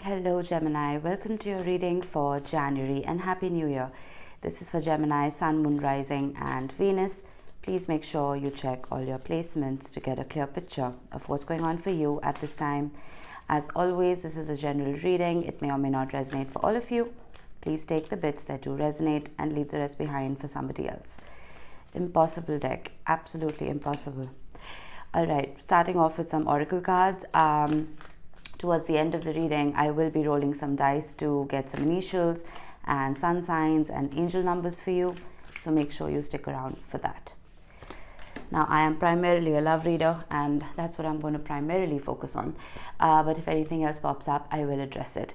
Hello Gemini, welcome to your reading for January and Happy New Year. This is for Gemini, Sun, Moon, Rising and Venus. Please make sure you check all your placements to get a clear picture of what's going on for you at this time. As always, this is a general reading. It may or may not resonate for all of you. Please take the bits that do resonate and leave the rest behind for somebody else. Impossible deck, absolutely impossible. Alright, starting off with some oracle cards. Towards the end of the reading, I will be rolling some dice to get some initials and sun signs and angel numbers for you. So make sure you stick around for that. Now, I am primarily a love reader and that's what I'm going to primarily focus on. But if anything else pops up, I will address it.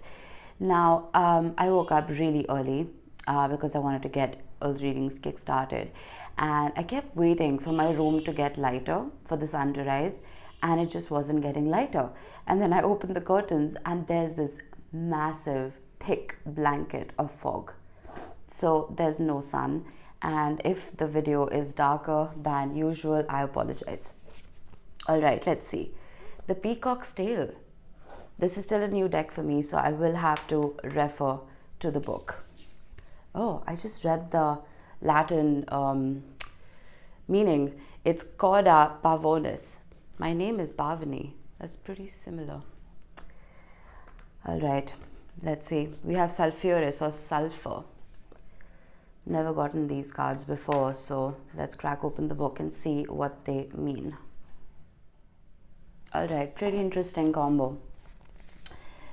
Now, I woke up really early because I wanted to get all the readings kick-started. And I kept waiting for my room to get lighter, for the sun to rise. And it just wasn't getting lighter. And then I opened the curtains and there's this massive thick blanket of fog. So there's no sun, and if the video is darker than usual, I apologize. All right, let's see. The Peacock's Tail. This is still a new deck for me, so I will have to refer to the book. Oh, I just read the Latin meaning. It's Cauda Pavonis. My name is Pavani. That's pretty similar. All right, let's see. We have sulfurous or sulfur. Never gotten these cards before, so let's crack open the book and see what they mean. All right, pretty interesting combo.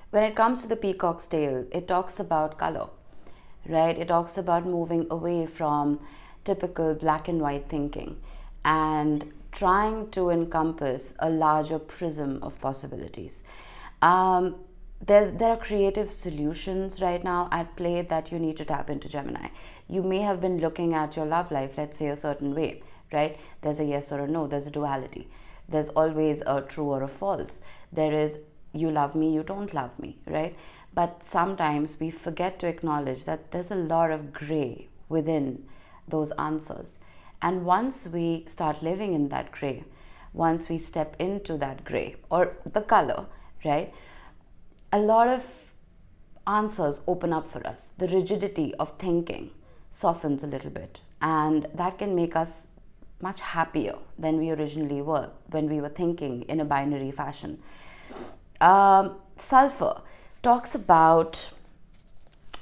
When it comes to the Peacock's Tail, it talks about color, right? It talks about moving away from typical black and white thinking and trying to encompass a larger prism of possibilities. There are creative solutions right now at play that you need to tap into, Gemini. You may have been looking at your love life, let's say, a certain way, right? There's a yes or a no, there's a duality. There's always a true or a false. There is you love me, you don't love me, right? But sometimes we forget to acknowledge that there's a lot of gray within those answers. And once we start living in that gray, once we step into that gray or the color, right, a lot of answers open up for us. The rigidity of thinking softens a little bit, and that can make us much happier than we originally were when we were thinking in a binary fashion. Sulfur talks about,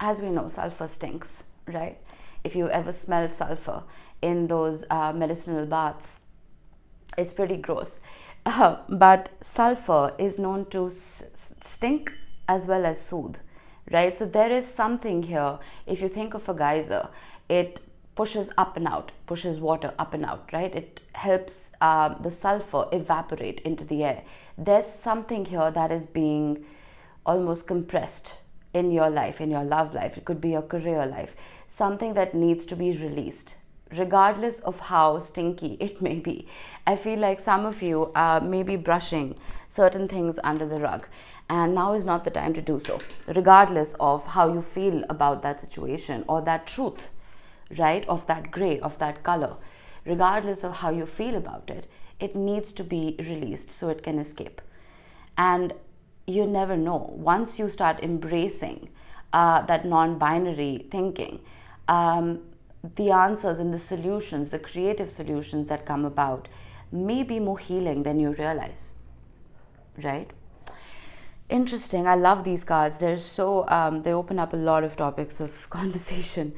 as we know, sulfur stinks, right? If you ever smell sulfur in those medicinal baths, it's pretty gross. But sulfur is known to stink as well as soothe, right? So there is something here. If you think of a geyser, it pushes up and out, pushes water up and out, right? It helps the sulfur evaporate into the air. There's something here that is being almost compressed in your life, in your love life. It could be your career life, something that needs to be released, regardless of how stinky it may be. I feel like some of you may be brushing certain things under the rug, and now is not the time to do so, regardless of how you feel about that situation or that truth, right, of that gray, of that color. Regardless of how you feel about it, it needs to be released so it can escape. And you never know. Once you start embracing that non-binary thinking, the answers and the solutions, the creative solutions that come about may be more healing than you realize, right? Interesting. I love these cards. They're so, they open up a lot of topics of conversation.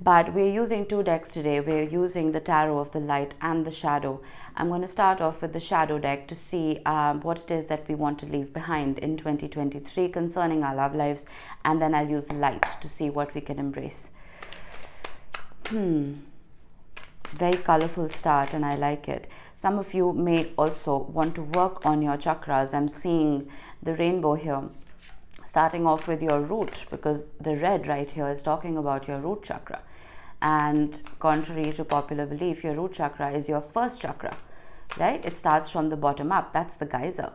But we're using two decks today. We're using the Tarot of the Light and the Shadow. I'm going to start off with the Shadow deck to see what it is that we want to leave behind in 2023 concerning our love lives. And then I'll use the Light to see what we can embrace. Very colorful start, and I like it. Some of you may also want to work on your chakras. I'm seeing the rainbow here, starting off with your root, because the red right here is talking about your root chakra. And contrary to popular belief, your root chakra is your first chakra, right? It starts from the bottom up. That's the geyser,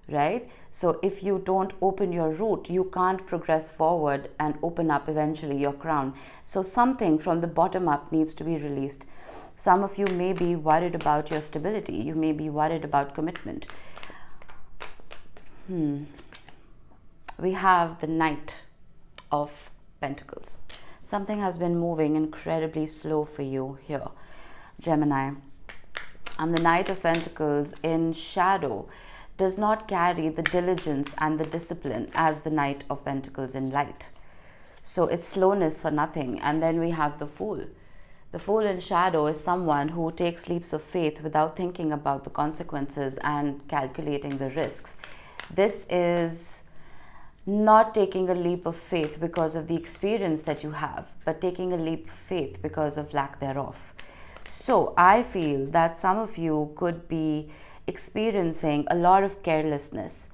right? So if you don't open your root, you can't progress forward and open up eventually your crown. So something from the bottom up needs to be released. Some of you may be worried about your stability. You may be worried about commitment. we have the Knight of Pentacles. Something has been moving incredibly slow for you here, Gemini. And the Knight of Pentacles in shadow does not carry the diligence and the discipline as the Knight of Pentacles in light. So it's slowness for nothing. And then we have the Fool. The Fool in shadow is someone who takes leaps of faith without thinking about the consequences and calculating the risks. This is not taking a leap of faith because of the experience that you have, but taking a leap of faith because of lack thereof. So I feel that some of you could be experiencing a lot of carelessness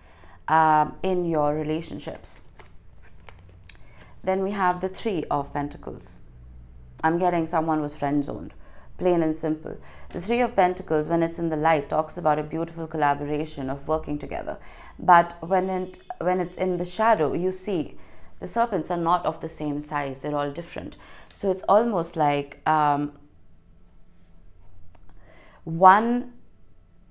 in your relationships. Then we have the Three of Pentacles. I'm getting someone was friend-zoned, plain and simple. The Three of Pentacles, when it's in the light, talks about a beautiful collaboration of working together. But when it's in the shadow, you see the serpents are not of the same size. They're all different. So it's almost like one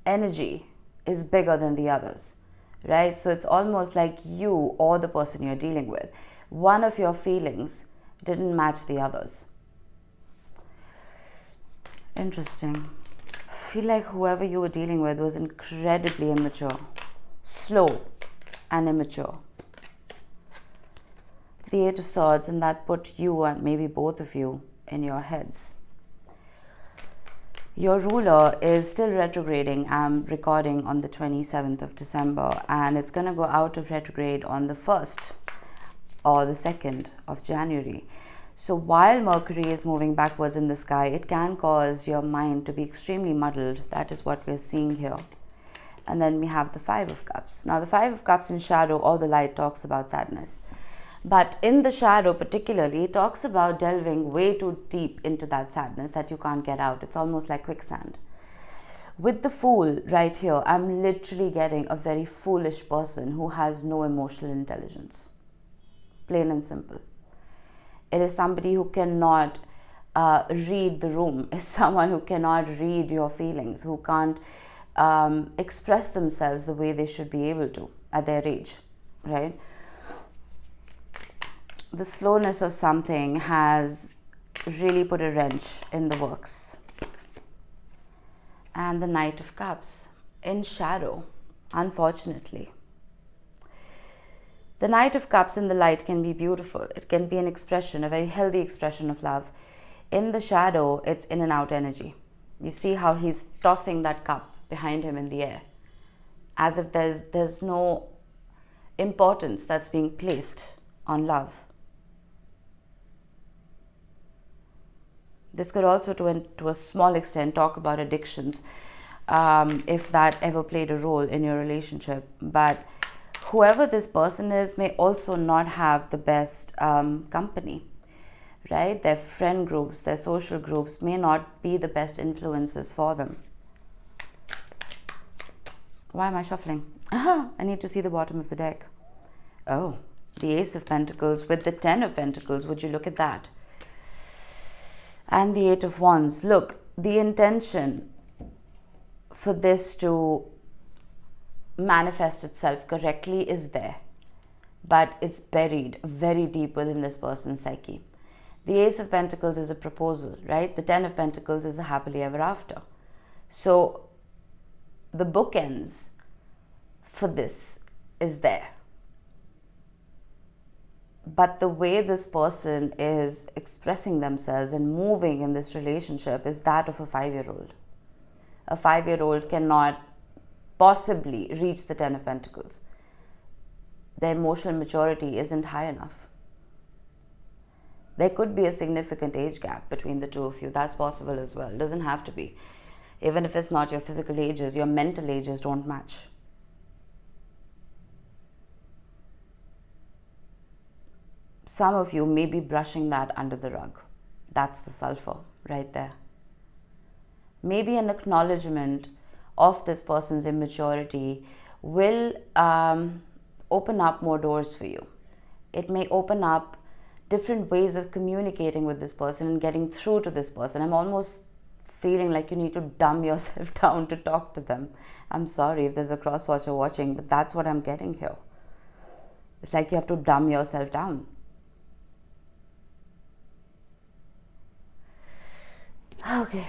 energy is bigger than the others, right? So it's almost like you or the person you're dealing with, one of your feelings didn't match the others. Interesting. I feel like whoever you were dealing with was incredibly immature, slow and immature. The Eight of Swords, and that put you and maybe both of you in your heads. Your ruler is still retrograding. I'm recording on the 27th of December, and it's going to go out of retrograde on the 1st or the 2nd of January. So while Mercury is moving backwards in the sky, it can cause your mind to be extremely muddled. That is what we're seeing here. And then we have the Five of Cups. Now the Five of Cups in shadow or the light talks about sadness. But in the shadow particularly, it talks about delving way too deep into that sadness that you can't get out. It's almost like quicksand. With the Fool right here, I'm literally getting a very foolish person who has no emotional intelligence. Plain and simple. It is somebody who cannot read the room. It's someone who cannot read your feelings, who can't express themselves the way they should be able to at their age, right? The slowness of something has really put a wrench in the works. And the Knight of Cups in shadow, unfortunately. The Knight of Cups in the light can be beautiful. It can be an expression, a very healthy expression of love. In the shadow, it's in and out energy. You see how he's tossing that cup behind him in the air, as if there's no importance that's being placed on love. This could also, to a small extent, talk about addictions, if that ever played a role in your relationship. But whoever this person is may also not have the best company, right? Their friend groups, their social groups may not be the best influences for them. Why am I shuffling? I need to see the bottom of the deck. Oh, the Ace of Pentacles with the Ten of Pentacles. Would you look at that? And the Eight of Wands. Look, the intention for this to manifest itself correctly is there, but it's buried very deep within this person's psyche. The Ace of Pentacles is a proposal, right? The Ten of Pentacles is a happily ever after. So the bookends for this is there. But the way this person is expressing themselves and moving in this relationship is that of a 5-year-old. A 5-year-old cannot possibly reach the Ten of Pentacles. Their emotional maturity isn't high enough. There could be a significant age gap between the two of you. That's possible as well. It doesn't have to be. Even if it's not your physical ages, your mental ages don't match. Some of you may be brushing that under the rug. That's the sulfur right there. Maybe an acknowledgement of this person's immaturity will open up more doors for you. It may open up different ways of communicating with this person and getting through to this person. I'm almost feeling like you need to dumb yourself down to talk to them. I'm sorry if there's a cross-watcher watching, but that's what I'm getting here. It's like you have to dumb yourself down. Okay,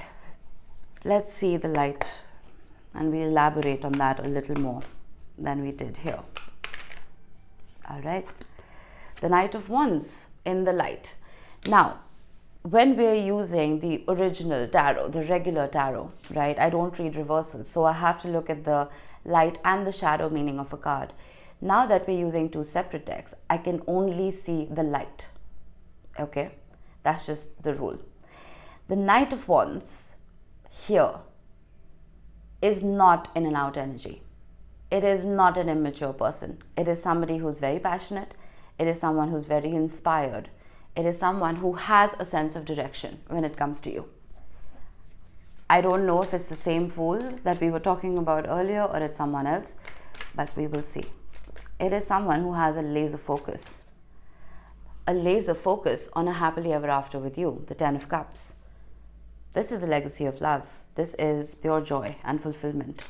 let's see the light, and we'll elaborate on that a little more than we did here. All right, the Knight of Wands in the light. Now, when we're using the original tarot, the regular tarot, right, I don't read reversals, so I have to look at the light and the shadow meaning of a card. Now that we're using two separate decks, I can only see the light. Okay, that's just the rule. The Knight of Wands here is not in and out energy. It is not an immature person. It is somebody who's very passionate. It is someone who's very inspired. It is someone who has a sense of direction when it comes to you. I don't know if it's the same Fool that we were talking about earlier or it's someone else, but we will see. It is someone who has a laser focus on a happily ever after with you, the Ten of Cups. This is a legacy of love. This is pure joy and fulfillment.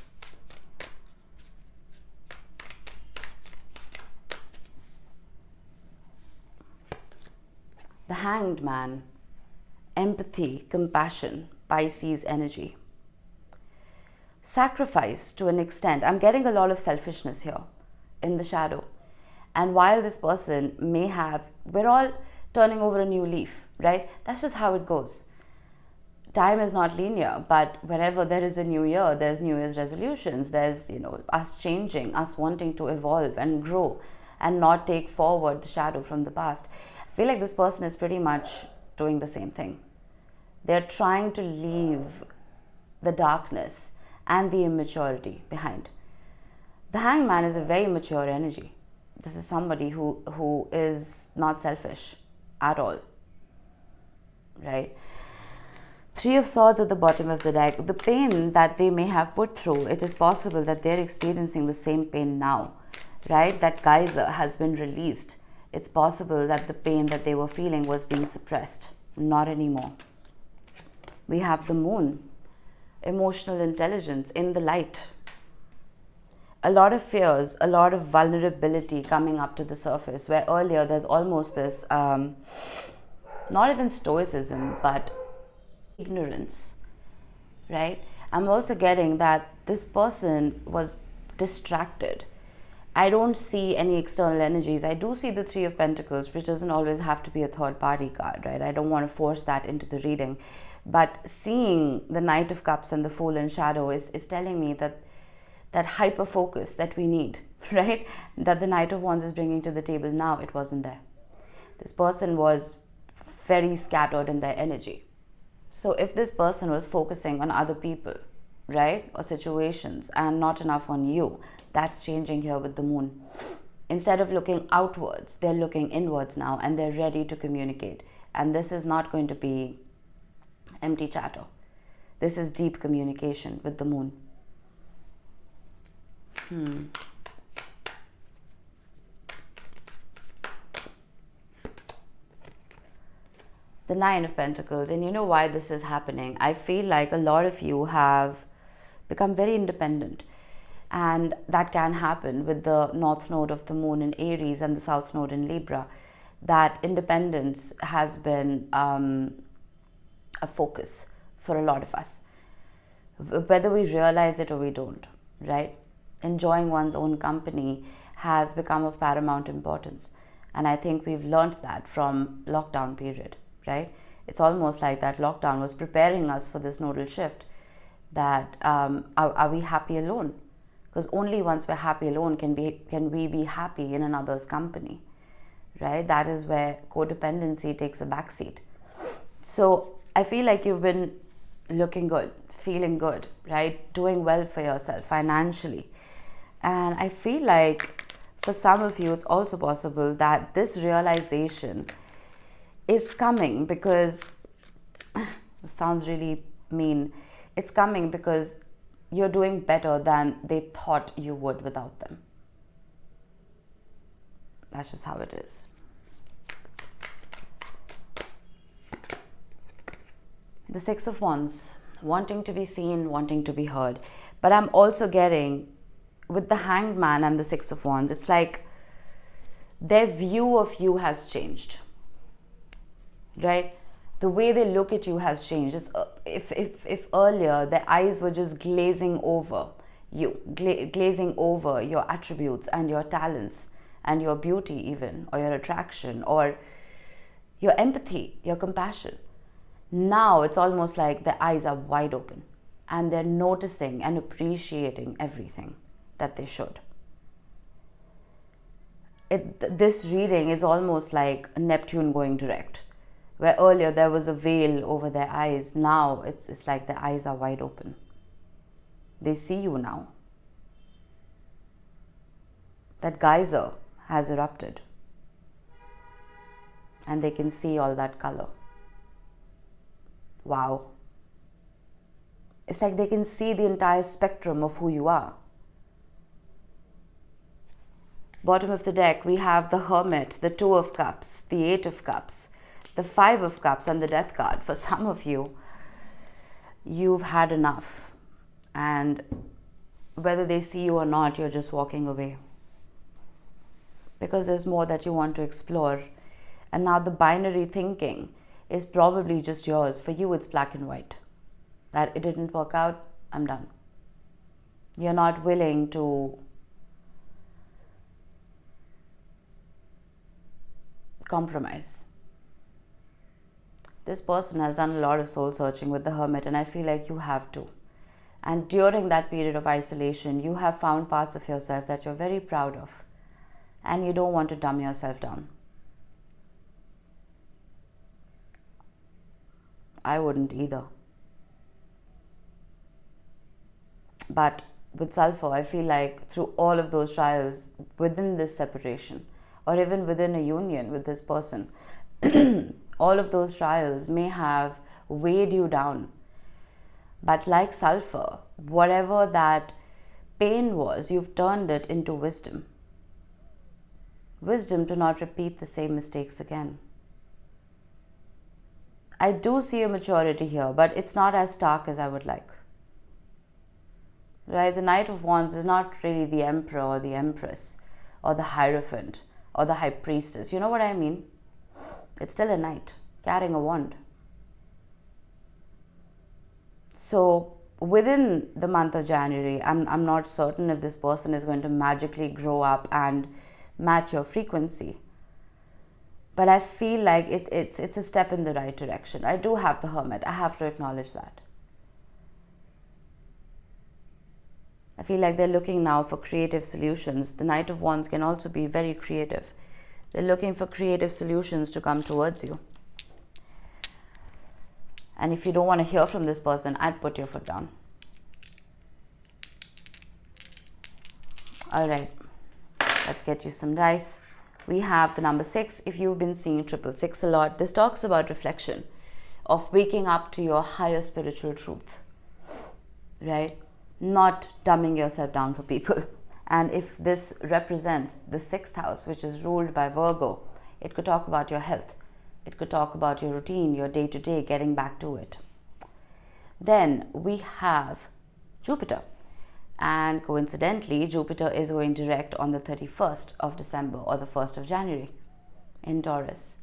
The Hanged Man, empathy, compassion, Pisces energy. Sacrifice to an extent. I'm getting a lot of selfishness here in the shadow. And while this person may have, we're all turning over a new leaf, right? That's just how it goes. Time is not linear, but wherever there is a new year, there's New Year's resolutions, there's, us changing, us wanting to evolve and grow and not take forward the shadow from the past. I feel like this person is pretty much doing the same thing. They're trying to leave the darkness and the immaturity behind. The Hanged Man is a very mature energy. This is somebody who is not selfish at all, right? Three of Swords at the bottom of the deck. The pain that they may have put through, it is possible that they're experiencing the same pain now, right? That geyser has been released. It's possible that the pain that they were feeling was being suppressed. Not anymore. We have the Moon, emotional intelligence in the light. A lot of fears, a lot of vulnerability coming up to the surface, where earlier there's almost this, not even stoicism, but ignorance, right? I'm also getting that this person was distracted. I don't see any external energies. I do see the Three of Pentacles, which doesn't always have to be a third party card, right? I don't want to force that into the reading. But seeing the Knight of Cups and the Fool in shadow is telling me that hyper focus that we need, right? That the Knight of Wands is bringing to the table now, it wasn't there. This person was very scattered in their energy. So if this person was focusing on other people, right, or situations and not enough on you, that's changing here with the Moon. Instead of looking outwards, they're looking inwards now and they're ready to communicate. And this is not going to be empty chatter. This is deep communication with the Moon. The Nine of Pentacles. And you know why this is happening? I feel like a lot of you have become very independent. And that can happen with the North Node of the Moon in Aries and the South Node in Libra. That independence has been a focus for a lot of us. Whether we realize it or we don't, right? Enjoying one's own company has become of paramount importance. And I think we've learned that from lockdown period, right? It's almost like that lockdown was preparing us for this nodal shift. That are we happy alone? Because only once we're happy alone can we be happy in another's company, right? That is where codependency takes a backseat. So I feel like you've been looking good, feeling good, right? Doing well for yourself financially. And I feel like for some of you, it's also possible that this realization is coming because, it sounds really mean, it's coming because you're doing better than they thought you would without them. That's just how it is. The Six of Wands, wanting to be seen, wanting to be heard. But I'm also getting, with the Hanged Man and the Six of Wands, it's like their view of you has changed, right? The way they look at you has changed. If earlier their eyes were just glazing over you, glazing over your attributes and your talents and your beauty even, or your attraction, or your empathy, your compassion. Now it's almost like their eyes are wide open and they're noticing and appreciating everything that they should. This reading is almost like Neptune going direct, where earlier there was a veil over their eyes. Now it's like their eyes are wide open. They see you now. That geyser has erupted and they can see all that color. Wow. It's like they can see the entire spectrum of who you are. Bottom of the deck, we have the Hermit, the Two of Cups, the Eight of Cups, the Five of Cups, and the Death card. For some of you, you've had enough. And whether they see you or not, you're just walking away. Because there's more that you want to explore. And now the binary thinking is probably just yours. For you, it's black and white. That it didn't work out, I'm done. You're not willing to compromise. This person has done a lot of soul searching with the Hermit, and I feel like you have to. And during that period of isolation, you have found parts of yourself that you're very proud of, and you don't want to dumb yourself down. I wouldn't either. But with Sulfur, I feel like through all of those trials within this separation, or even within a union with this person, all of those trials may have weighed you down. But like Sulfur, whatever that pain was, you've turned it into wisdom. Wisdom to not repeat the same mistakes again. I do see a maturity here, but it's not as stark as I would like. Right? The Knight of Wands is not really the Emperor or the Empress or the Hierophant or the High Priestess. You know what I mean? It's still a knight carrying a wand. So within the month of January, I'm not certain if this person is going to magically grow up and match your frequency. But I feel like it's a step in the right direction. I do have the Hermit. I have to acknowledge that. I feel like they're looking now for creative solutions. The Knight of Wands can also be very creative. They're looking for creative solutions to come towards you. And if you don't want to hear from this person, I'd put your foot down. All right, let's get you some dice. We have the number 6. If you've been seeing 666 a lot, this talks about reflection, of waking up to your higher spiritual truth, right? Not dumbing yourself down for people. And if this represents the 6th house, which is ruled by Virgo, it could talk about your health. It could talk about your routine, your day-to-day, getting back to it. Then we have Jupiter. And coincidentally, Jupiter is going direct on the 31st of December or the 1st of January in Taurus.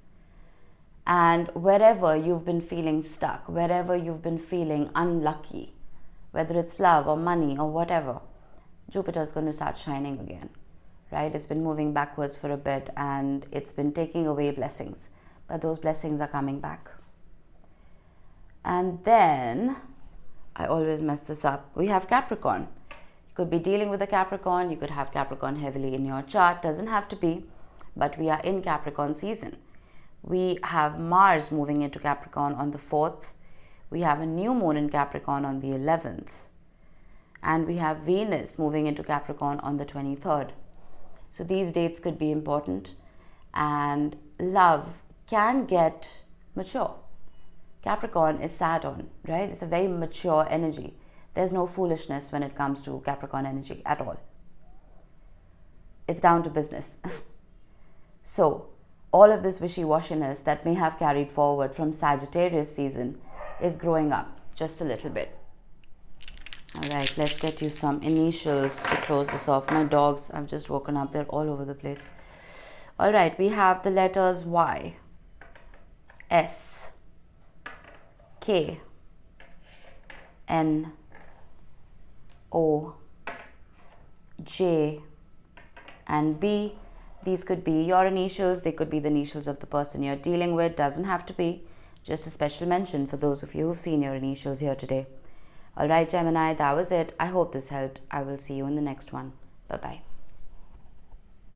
And wherever you've been feeling stuck, wherever you've been feeling unlucky, whether it's love or money or whatever, Jupiter is going to start shining again, right? It's been moving backwards for a bit and it's been taking away blessings, but those blessings are coming back. And then, I always mess this up, we have Capricorn. You could be dealing with a Capricorn, you could have Capricorn heavily in your chart, doesn't have to be, but we are in Capricorn season. We have Mars moving into Capricorn on the 4th. We have a new moon in Capricorn on the 11th. And we have Venus moving into Capricorn on the 23rd. So these dates could be important. And love can get mature. Capricorn is Saturn, right? It's a very mature energy. There's no foolishness when it comes to Capricorn energy at all. It's down to business. So all of this wishy-washiness that may have carried forward from Sagittarius season is growing up just a little bit. All right, let's get you some initials to close this off. My dogs, I've just woken up, they're all over the place. Alright, we have the letters Y, S, K, N, O, J, and B. These could be your initials, they could be the initials of the person you're dealing with, doesn't have to be. Just a special mention for those of you who've seen your initials here today. Alright Gemini, that was it. I hope this helped. I will see you in the next one. Bye-bye.